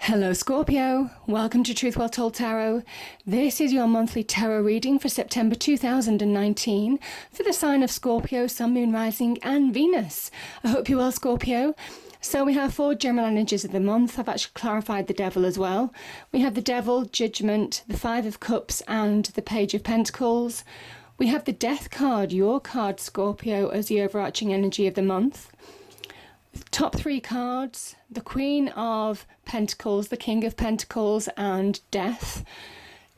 Hello Scorpio, welcome to Truth Well Told Tarot. This is your monthly tarot reading for September 2019 for the sign of Scorpio, Sun, Moon, Rising and Venus. I hope you're well, Scorpio. So we have 4 general energies of the month. I've actually clarified the Devil as well. We have the Devil, Judgment, the 5 of Cups and the Page of Pentacles. We have the Death card, your card, Scorpio, as the overarching energy of the month. Top 3 cards, the Queen of Pentacles, the King of Pentacles and Death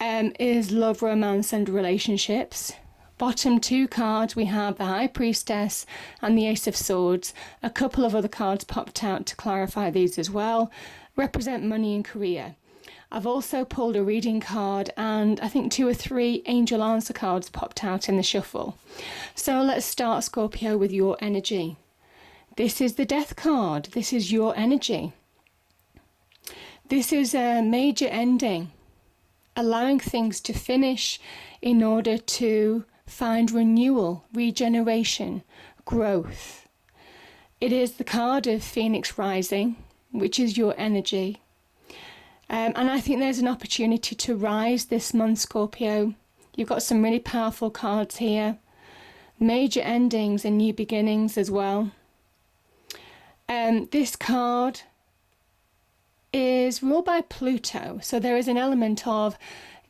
is love, romance and relationships. Bottom 2 cards we have the High Priestess and the Ace of Swords. A couple of other cards popped out to clarify these as well, represent money and career. I've also pulled a reading card and I think 2 or 3 angel answer cards popped out in the shuffle. So let's start, Scorpio, with your energy. This is the Death card. This is your energy. This is a major ending, allowing things to finish in order to find renewal, regeneration, growth. It is the card of Phoenix Rising, which is your energy. And I think there's an opportunity to rise this month, Scorpio. You've got some really powerful cards here. Major endings and new beginnings as well. This card is ruled by Pluto, so there is an element of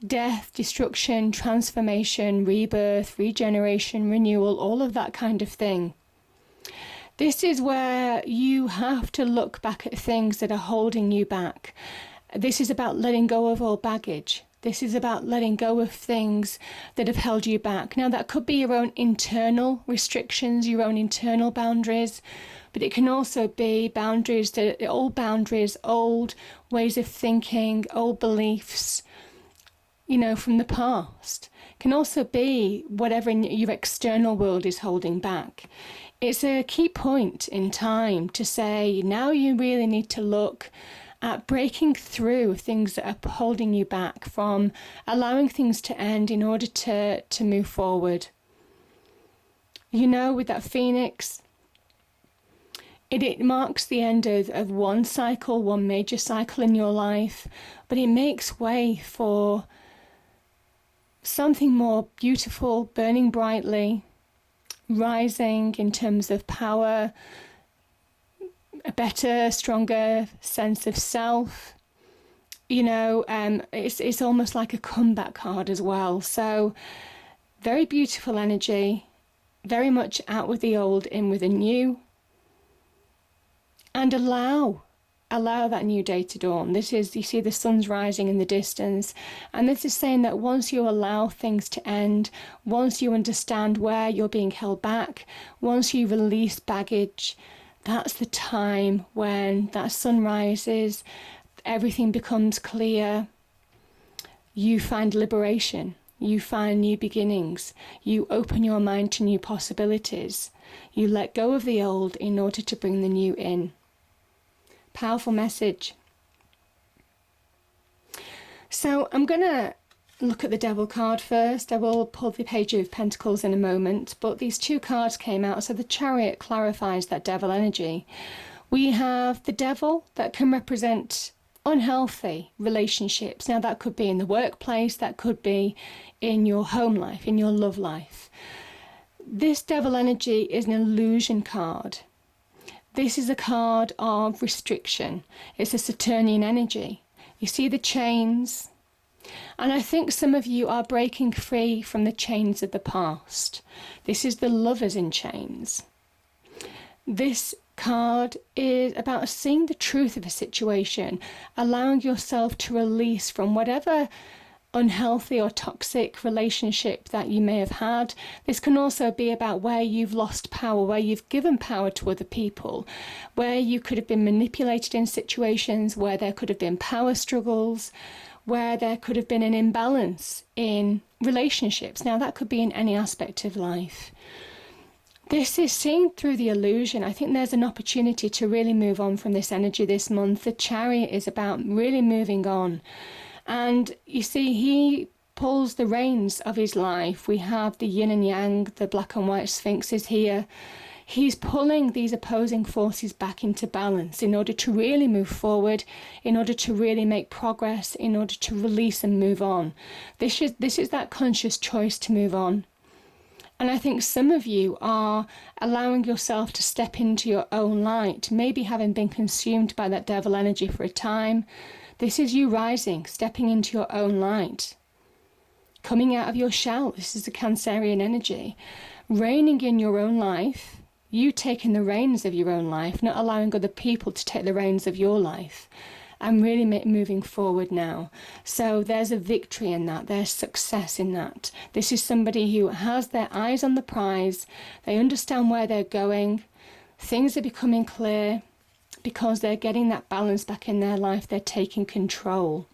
death, destruction, transformation, rebirth, regeneration, renewal, all of that kind of thing. This is where you have to look back at things that are holding you back. This is about letting go of all baggage. This is about letting go of things that have held you back. Now, that could be your own internal restrictions, your own internal boundaries, but it can also be boundaries, old ways of thinking, old beliefs, from the past. It can also be whatever in your external world is holding back. It's a key point in time to say, now you really need to look at breaking through things that are holding you back, from allowing things to end in order to move forward. With that Phoenix, it marks the end of one cycle, one major cycle in your life, but it makes way for something more beautiful, burning brightly, rising in terms of power, a better, stronger sense of self. It's almost like a comeback card as well. So very beautiful energy, very much out with the old, in with the new. And allow that new day to dawn. This is, you see the sun's rising in the distance, and this is saying that once you allow things to end, once you understand where you're being held back, once you release baggage, that's the time when that sun rises, everything becomes clear, you find liberation, you find new beginnings, you open your mind to new possibilities, you let go of the old in order to bring the new in. Powerful message. So I'm going to look at the Devil card first. I will pull the Page of Pentacles in a moment, but these 2 cards came out, so the Chariot clarifies that Devil energy. We have the Devil that can represent unhealthy relationships. Now, that could be in the workplace, that could be in your home life, in your love life. This Devil energy is an illusion card. This is a card of restriction. It's a Saturnian energy. You see the chains, and I think some of you are breaking free from the chains of the past. This is the Lovers in chains. This card is about seeing the truth of a situation, allowing yourself to release from whatever unhealthy or toxic relationship that you may have had. This can also be about where you've lost power, where you've given power to other people, where you could have been manipulated in situations, where there could have been power struggles, where there could have been an imbalance in relationships. Now, that could be in any aspect of life. This is seeing through the illusion. I think there's an opportunity to really move on from this energy this month. The Chariot is about really moving on. And you see, he pulls the reins of his life. We have the yin and yang, the black and white sphinxes here. He's pulling these opposing forces back into balance in order to really move forward, in order to really make progress, in order to release and move on. This is that conscious choice to move on. And I think some of you are allowing yourself to step into your own light, maybe having been consumed by that devil energy for a time. This is you rising, stepping into your own light, coming out of your shell. This is the Cancerian energy, reigning in your own life, you taking the reins of your own life, not allowing other people to take the reins of your life, and really moving forward now. So there's a victory in that, there's success in that. This is somebody who has their eyes on the prize, they understand where they're going, things are becoming clear because they're getting that balance back in their life, they're taking control.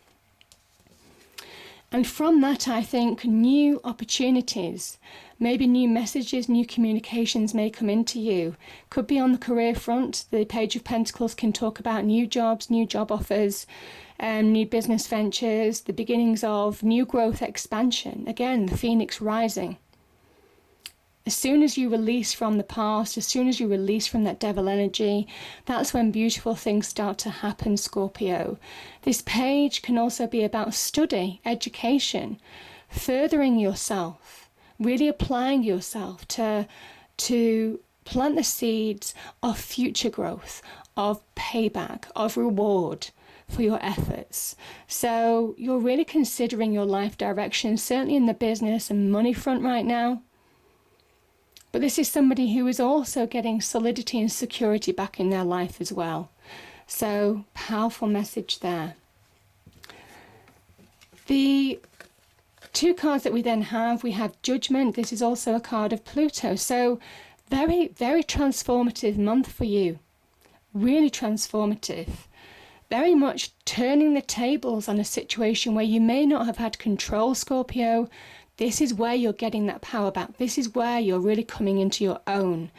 And from that, I think new opportunities, maybe new messages, new communications may come into you. Could be on the career front. The Page of Pentacles can talk about new jobs, new job offers, new business ventures, the beginnings of new growth expansion. Again, the Phoenix rising. As soon as you release from the past, as soon as you release from that devil energy, that's when beautiful things start to happen, Scorpio. This page can also be about study, education, furthering yourself, really applying yourself to plant the seeds of future growth, of payback, of reward for your efforts. So you're really considering your life direction, certainly in the business and money front right now. But this is somebody who is also getting solidity and security back in their life as well. So, powerful message there. The two cards that we then have, we have Judgment. This is also a card of Pluto. So, very, very transformative month for you. Really transformative. Very much turning the tables on a situation where you may not have had control, Scorpio. This is where you're getting that power back. This is where you're really coming into your own.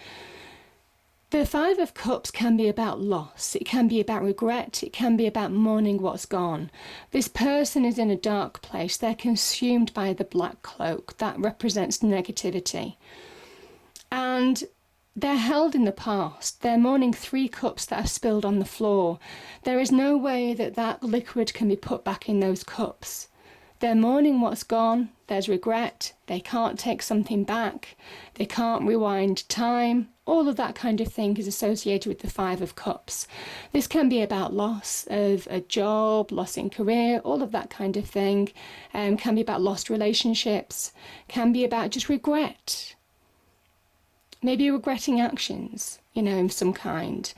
The Five of Cups can be about loss. It can be about regret. It can be about mourning what's gone. This person is in a dark place. They're consumed by the black cloak. That represents negativity. And they're held in the past. They're mourning 3 cups that have spilled on the floor. There is no way that that liquid can be put back in those cups. They're mourning what's gone, there's regret, they can't take something back, they can't rewind time, all of that kind of thing is associated with the Five of Cups. This can be about loss of a job, loss in career, all of that kind of thing, can be about lost relationships, can be about just regret, maybe regretting actions, of some kind.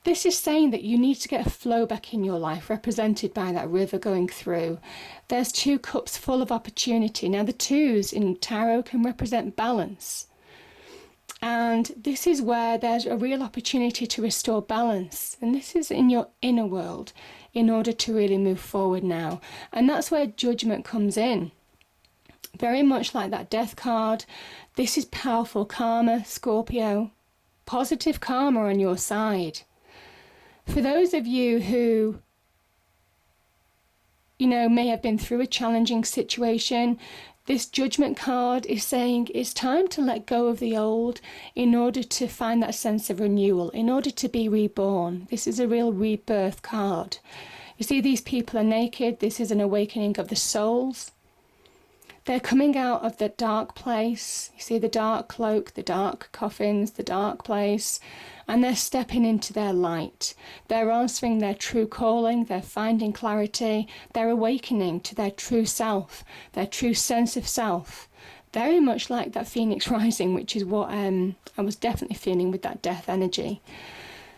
This is saying that you need to get a flow back in your life, represented by that river going through. There's 2 cups full of opportunity. Now, the 2s in tarot can represent balance. And this is where there's a real opportunity to restore balance. And this is in your inner world in order to really move forward now. And that's where Judgment comes in. Very much like that Death card. This is powerful karma, Scorpio. Positive karma on your side. For those of you who, may have been through a challenging situation, this Judgment card is saying it's time to let go of the old in order to find that sense of renewal, in order to be reborn. This is a real rebirth card. You see, these people are naked. This is an awakening of the souls. They're coming out of the dark place. You see the dark cloak, the dark coffins, the dark place. And they're stepping into their light. They're answering their true calling. They're finding clarity. They're awakening to their true self, their true sense of self. Very much like that Phoenix rising, which is what I was definitely feeling with that death energy.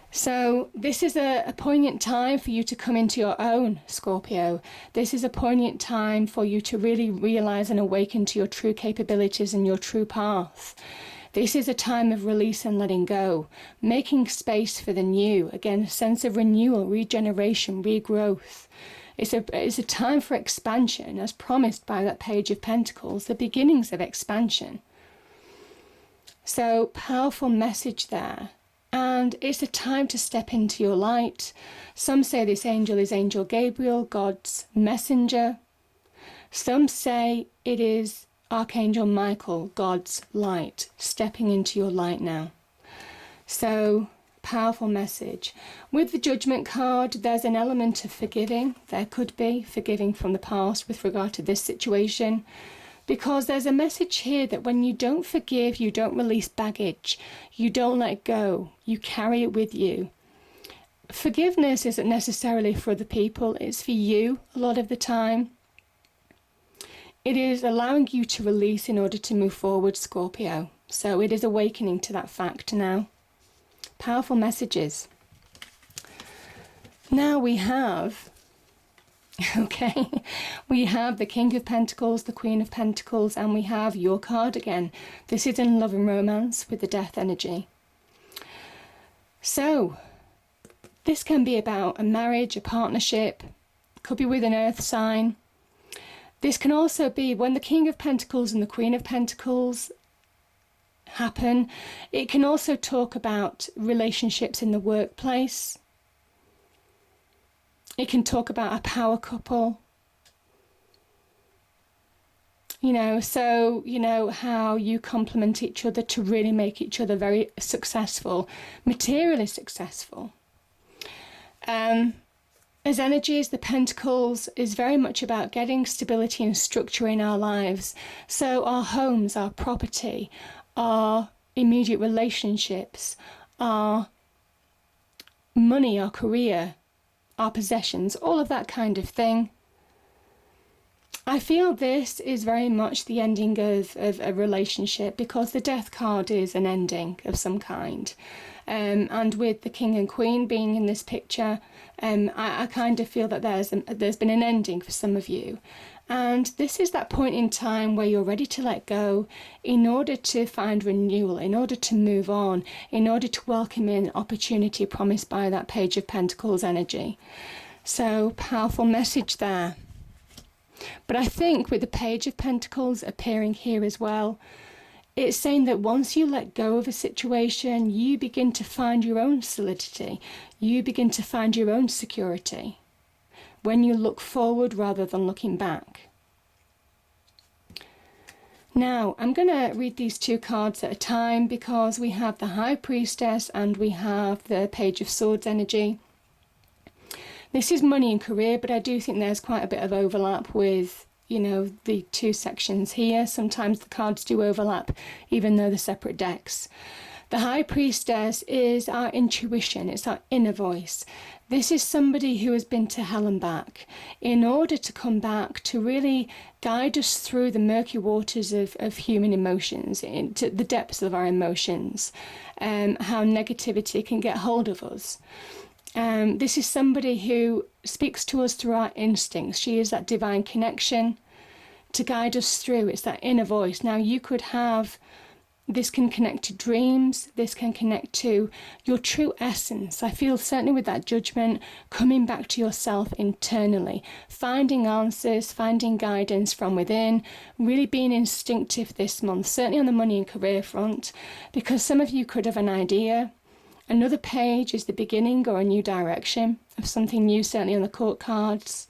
So this is a poignant time for you to come into your own, Scorpio. This is a poignant time for you to really realize and awaken to your true capabilities and your true path. This is a time of release and letting go, making space for the new. Again, a sense of renewal, regeneration, regrowth. It's a time for expansion, as promised by that Page of Pentacles, the beginnings of expansion. So, powerful message there. And it's a time to step into your light. Some say this angel is Angel Gabriel, God's messenger. Some say it is Archangel Michael, God's light, stepping into your light now. So, powerful message. With the Judgment card, there's an element of forgiving. There could be forgiving from the past with regard to this situation. Because there's a message here that when you don't forgive, you don't release baggage. You don't let go. You carry it with you. Forgiveness isn't necessarily for other people. It's for you a lot of the time. It is allowing you to release in order to move forward, Scorpio. So it is awakening to that fact now. Powerful messages. Now we have, we have the King of Pentacles, the Queen of Pentacles, and we have your card again. This is in love and romance with the Death energy. So, this can be about a marriage, a partnership, could be with an earth sign. This can also be when the King of Pentacles and the Queen of Pentacles happen. It can also talk about relationships in the workplace. It can talk about a power couple. How you complement each other to really make each other very successful, materially successful. As energies, the Pentacles is very much about getting stability and structure in our lives. So our homes, our property, our immediate relationships, our money, our career, our possessions, all of that kind of thing. I feel this is very much the ending of a relationship, because the Death card is an ending of some kind. And with the King and Queen being in this picture, I kind of feel that there's been an ending for some of you. And this is that point in time where you're ready to let go in order to find renewal, in order to move on, in order to welcome in opportunity promised by that Page of Pentacles energy. So, powerful message there. But I think with the Page of Pentacles appearing here as well, it's saying that once you let go of a situation, you begin to find your own solidity. You begin to find your own security when you look forward rather than looking back. Now, I'm going to read these two cards at a time, because we have the High Priestess and we have the Page of Swords energy. This is money and career, but I do think there's quite a bit of overlap with, the two sections here. Sometimes the cards do overlap, even though they're separate decks. The High Priestess is our intuition, it's our inner voice. This is somebody who has been to hell and back in order to come back to really guide us through the murky waters of human emotions, into the depths of our emotions, how negativity can get hold of us. This is somebody who speaks to us through our instincts. She is that divine connection to guide us through. It's that inner voice. Now, you could have, this can connect to dreams. This can connect to your true essence. I feel certainly with that Judgment, coming back to yourself internally, finding answers, finding guidance from within, really being instinctive this month, certainly on the money and career front, because some of you could have an idea. Another page is the beginning or a new direction of something new, certainly on the court cards.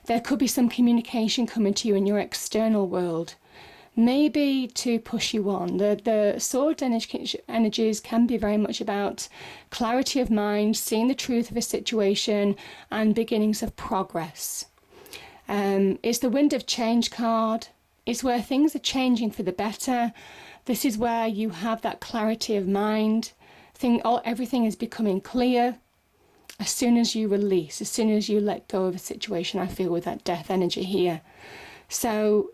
There could be some communication coming to you in your external world, maybe to push you on. The sword energies can be very much about clarity of mind, seeing the truth of a situation, and beginnings of progress. It's the Wind of Change card. It's where things are changing for the better. This is where you have that clarity of mind. Everything is becoming clear as soon as you release, as soon as you let go of a situation, I feel, with that Death energy here. So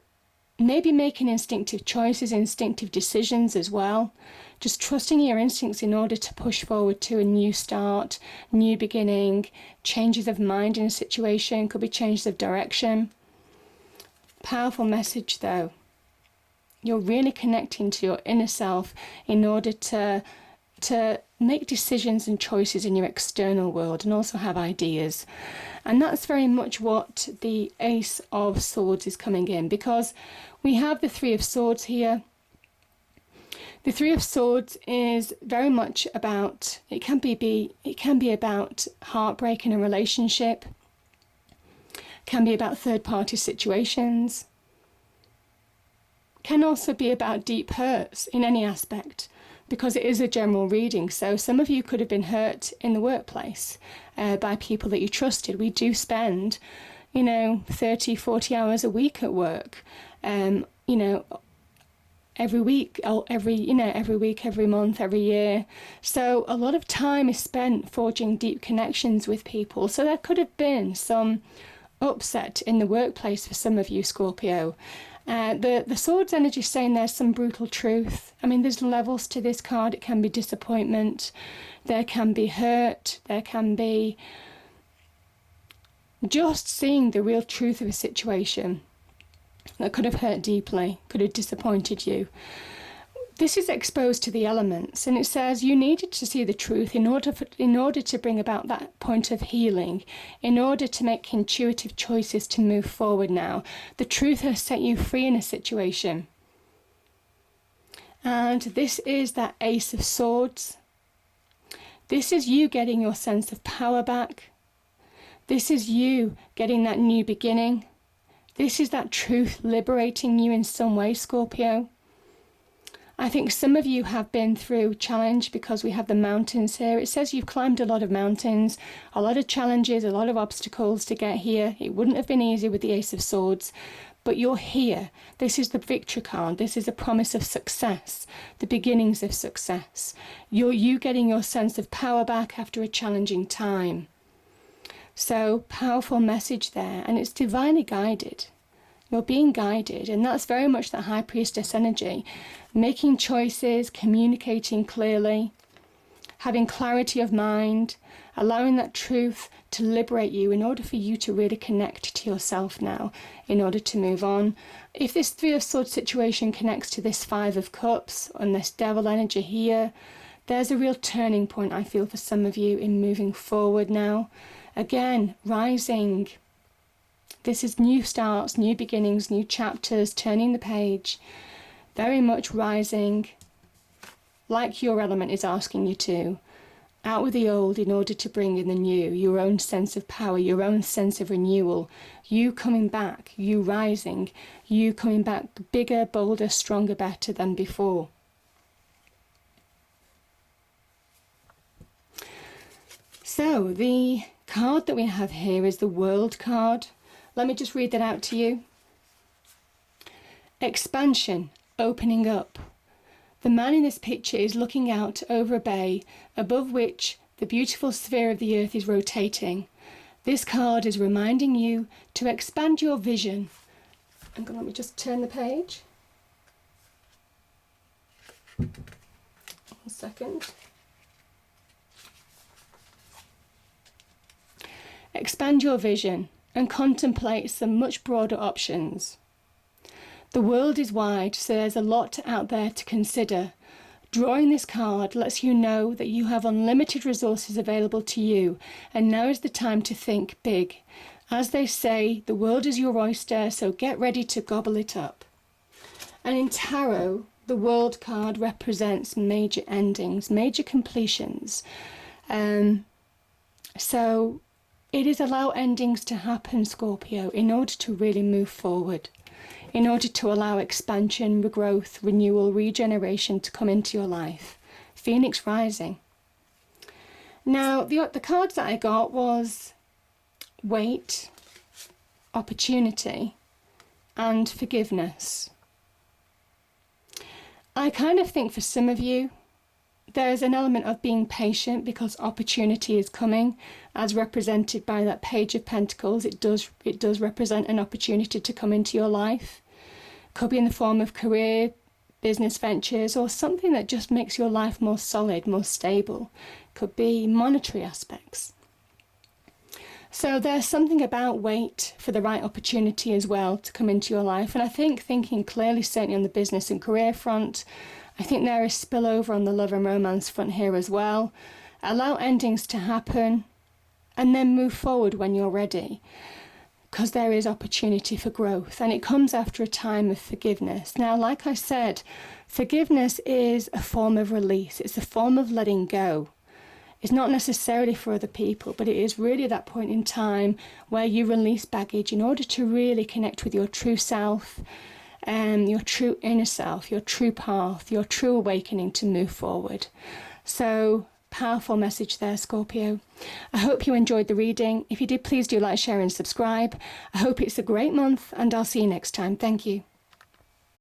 maybe making instinctive choices, instinctive decisions as well. Just trusting your instincts in order to push forward to a new start, new beginning, changes of mind in a situation, could be changes of direction. Powerful message though. You're really connecting to your inner self in order to make decisions and choices in your external world, and also have ideas. And that's very much what the Ace of Swords is coming in, because we have the Three of Swords here. The Three of Swords is very much about, it can be about heartbreak in a relationship, can be about third party situations. can also be about deep hurts in any aspect, because it is a general reading. So some of you could have been hurt in the workplace by people that you trusted. We do spend, 30, 40 hours a week at work, every week, every week, every month, every year. So a lot of time is spent forging deep connections with people. So there could have been some upset in the workplace for some of you, Scorpio. The Swords energy is saying there's some brutal truth. I mean, there's levels to this card. It can be disappointment, there can be hurt, there can be just seeing the real truth of a situation that could have hurt deeply, could have disappointed you. This is exposed to the elements, and it says you needed to see the truth in order to bring about that point of healing, in order to make intuitive choices to move forward now. The truth has set you free in a situation. And this is that Ace of Swords. This is you getting your sense of power back. This is you getting that new beginning. This is that truth liberating you in some way, Scorpio. I think some of you have been through challenge because we have the mountains here. It says you've climbed a lot of mountains, a lot of challenges, a lot of obstacles to get here. It wouldn't have been easy with the Ace of Swords, but you're here. This is the victory card. This is a promise of success, the beginnings of success. You getting your sense of power back after a challenging time. So, powerful message there, and it's divinely guided. You're being guided, and that's very much that High Priestess energy. Making choices, communicating clearly, having clarity of mind, allowing that truth to liberate you in order for you to really connect to yourself now, in order to move on. If this Three of Swords situation connects to this Five of Cups and this Devil energy here, there's a real turning point, I feel, for some of you in moving forward now. Again, rising. This is new starts, new beginnings, new chapters, turning the page. Very much rising, like your element is asking you to. Out with the old in order to bring in the new, your own sense of power, your own sense of renewal. You coming back, you rising, you coming back bigger, bolder, stronger, better than before. So the card that we have here is the World card. Let me just read that out to you. Expansion, opening up. The man in this picture is looking out over a bay above which the beautiful sphere of the earth is rotating. This card is reminding you to expand your vision. And let me just turn the page. 1 second. Expand your vision and contemplate some much broader options. The world is wide, so there's a lot out there to consider. Drawing this card lets you know that you have unlimited resources available to you, and now is the time to think big. As they say, the world is your oyster, so get ready to gobble it up. And in tarot, the World card represents major endings, major completions. So it is allow endings to happen, Scorpio, in order to really move forward, in order to allow expansion, regrowth, renewal, regeneration to come into your life. Phoenix rising. Now, the cards that I got was Wait, Opportunity, and Forgiveness. I kind of think for some of you, there's an element of being patient because opportunity is coming, as represented by that Page of Pentacles. It does represent an opportunity to come into your life. Could be in the form of career, business ventures, or something that just makes your life more solid, more stable. Could be monetary aspects. So there's something about wait for the right opportunity as well to come into your life. And I think thinking clearly, certainly on the business and career front, I think there is spillover on the love and romance front here as well. Allow endings to happen and then move forward when you're ready, because there is opportunity for growth, and it comes after a time of forgiveness. Now, like I said, forgiveness is a form of release. It's a form of letting go. It's not necessarily for other people, but it is really that point in time where you release baggage in order to really connect with your true self your true inner self, your true path, your true awakening to move forward. So, powerful message there, Scorpio. I hope you enjoyed the reading. If you did, please do like, share and subscribe. I hope it's a great month, and I'll see you next time. Thank you.